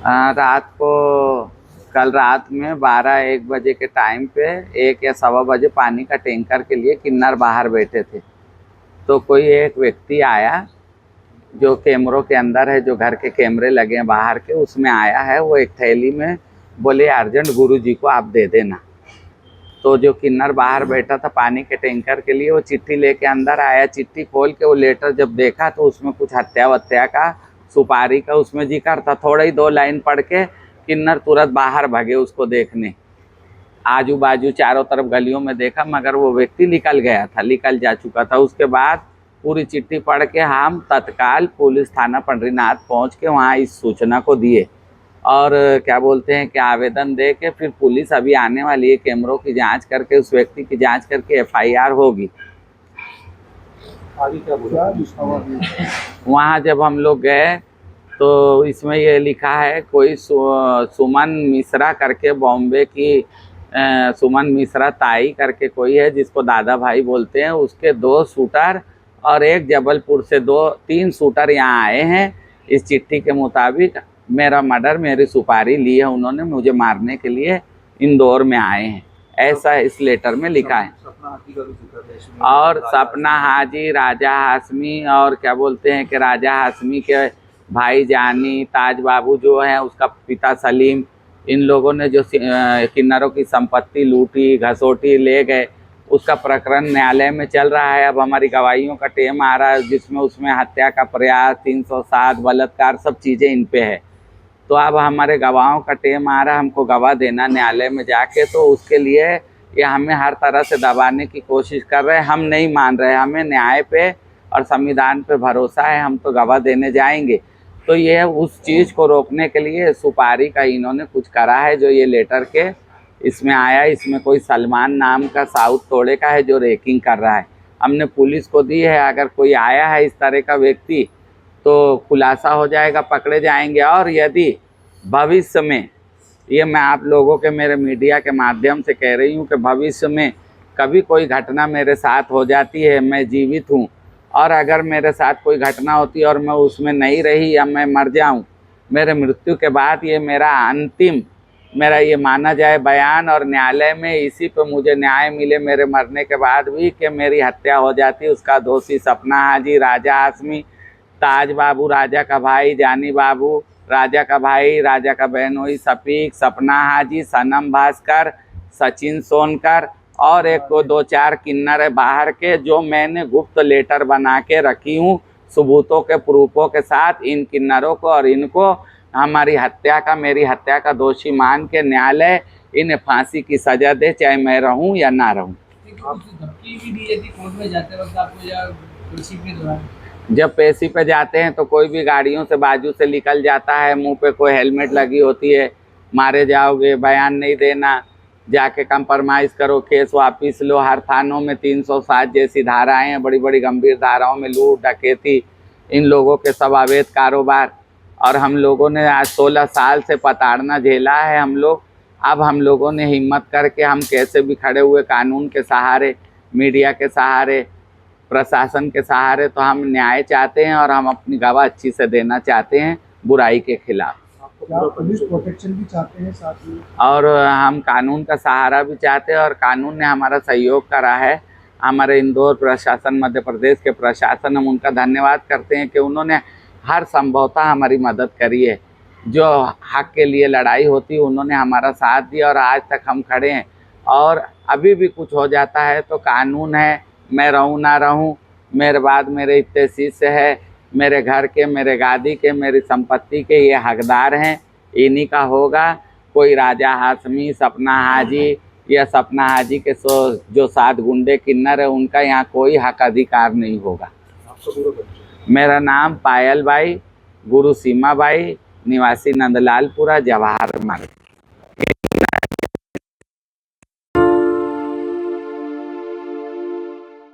रात को कल रात में 12-1 बजे के टाइम पे 1 या सवा बजे पानी का टैंकर के लिए किन्नर बाहर बैठे थे। तो कोई एक व्यक्ति आया जो कैमरों के अंदर है, जो घर के कैमरे लगे हैं बाहर के, उसमें आया है। वो एक थैली में बोले अर्जेंट गुरुजी को आप दे देना। तो जो किन्नर बाहर बैठा था पानी के टैंकर के लिए, वो चिट्ठी लेके अंदर आया। चिट्ठी खोल के वो लेटर जब देखा तो उसमें कुछ हत्या वत्या का, सुपारी का उसमें जिक्र था। थोड़ा ही 2 लाइन पढ़ के किन्नर तुरंत बाहर भागे उसको देखने। आजू बाजू चारों तरफ गलियों में देखा, मगर वो व्यक्ति निकल गया था, निकल जा चुका था। उसके बाद पूरी चिट्ठी पढ़ के हम तत्काल पुलिस थाना पंडरीनाथ पहुंच के वहाँ इस सूचना को दिए और क्या बोलते हैं कि आवेदन दे के फिर पुलिस अभी आने वाली है। कैमरों की जांच करके उस व्यक्ति की जांच करके FIR होगी। आगे क्या बोला? वहाँ जब हम लोग गए तो इसमें ये लिखा है कोई सुमन मिश्रा करके, बॉम्बे की सुमन मिश्रा ताई करके कोई है, जिसको दादा भाई बोलते हैं। उसके 2 शूटर और एक जबलपुर से 2-3 शूटर यहाँ आए हैं। इस चिट्ठी के मुताबिक मेरा मर्डर, मेरी सुपारी ली है उन्होंने, मुझे मारने के लिए इंदौर में आए हैं, ऐसा इस लेटर में लिखा है। और सपना हाजी, राजा हाशमी और क्या बोलते हैं कि राजा हाशमी के भाई जानी, ताज बाबू जो है उसका पिता सलीम, इन लोगों ने जो किन्नरों की संपत्ति लूटी, घसोटी, ले गए, उसका प्रकरण न्यायालय में चल रहा है। अब हमारी गवाहियों का टेम आ रहा है, जिसमें उसमें हत्या का प्रयास, 307, बलात्कार, सब चीज़ें इन पे है। तो अब हमारे गवाहों का टेम आ रहा है, हमको गवाह देना न्यायालय में जाके। तो उसके लिए ये हमें हर तरह से दबाने की कोशिश कर रहे हैं। हम नहीं मान रहे, हमें न्याय पे और संविधान पे भरोसा है, हम तो गवाह देने जाएंगे। तो ये उस चीज़ को रोकने के लिए सुपारी का इन्होंने कुछ करा है, जो ये लेटर के इसमें आया। इसमें कोई सलमान नाम का साउथ तोड़े का है जो रेकिंग कर रहा है। हमने पुलिस को दी है, अगर कोई आया है इस तरह का व्यक्ति तो खुलासा हो जाएगा, पकड़े जाएंगे। और यदि भविष्य में, ये मैं आप लोगों के, मेरे मीडिया के माध्यम से कह रही हूँ कि भविष्य में कभी कोई घटना मेरे साथ हो जाती है, मैं जीवित हूँ, और अगर मेरे साथ कोई घटना होती है और मैं उसमें नहीं रही या मैं मर जाऊँ, मेरे मृत्यु के बाद ये मेरा अंतिम, मेरा ये माना जाए बयान, और न्यायालय में इसी पे मुझे न्याय मिले मेरे मरने के बाद भी कि मेरी हत्या हो जाती। उसका दोषी सपना हाजी, राजा हाशमी, ताज बाबू राजा का भाई, जानी बाबू राजा का भाई, राजा का बहनोई सफीक, सपना हाजी, सनम भास्कर, सचिन सोनकर और एक को 2-4 किन्नर है बाहर के, जो मैंने गुप्त लेटर बना के रखी हूँ सबूतों के, प्रूफों के साथ। इन किन्नरों को और इनको हमारी हत्या का, मेरी हत्या का दोषी मान के न्यायालय इन्हें फांसी की सजा दे, चाहे मैं रहूं या ना रहूं। धमकी भी दी जाती कोर्ट में जाते वक्त आपको, या पेशी के दौरान? जब पेशी पे जाते हैं तो कोई भी गाड़ियों से बाजू से निकल जाता है, मुंह पे कोई हेलमेट लगी होती है, मारे जाओगे, बयान नहीं देना, जाके कंप्रोमाइज़ करो, केस वापस लो। हर थानों में 307 जैसी धाराएं हैं, बड़ी बड़ी गंभीर धाराओं में लूट, डकैती, इन लोगों के सब अवैध कारोबार। और हम लोगों ने आज 16 साल से प्रताड़ना झेला है हम लोग। अब हम लोगों ने हिम्मत करके, हम कैसे भी खड़े हुए कानून के सहारे, मीडिया के सहारे, प्रशासन के सहारे। तो हम न्याय चाहते हैं और हम अपनी गवाह अच्छी से देना चाहते हैं बुराई के खिलाफ। पुलिस प्रोटेक्शन भी चाहते हैं साथ में, और हम कानून का सहारा भी चाहते हैं, और कानून ने हमारा सहयोग करा है। हमारे इंदौर प्रशासन, मध्य प्रदेश के प्रशासन, हम उनका धन्यवाद करते हैं कि उन्होंने हर संभवतः हमारी मदद करी है। जो हक के लिए लड़ाई होती है उन्होंने हमारा साथ दिया और आज तक हम खड़े हैं। और अभी भी कुछ हो जाता है तो कानून है, मैं रहूं ना रहूं, मेरे बाद मेरे इतने शिष्य है, मेरे घर के, मेरे गादी के, मेरी संपत्ति के ये हकदार हैं, इन्हीं का होगा। कोई राजा हाशमी, सपना हाजी या सपना हाजी के जो 7 गुंडे किन्नर है, उनका यहाँ कोई हक अधिकार नहीं होगा। मेरा नाम पायल बाई, गुरु सीमा बाई, निवासी नंदलालपुरा, जवाहर मार्ग।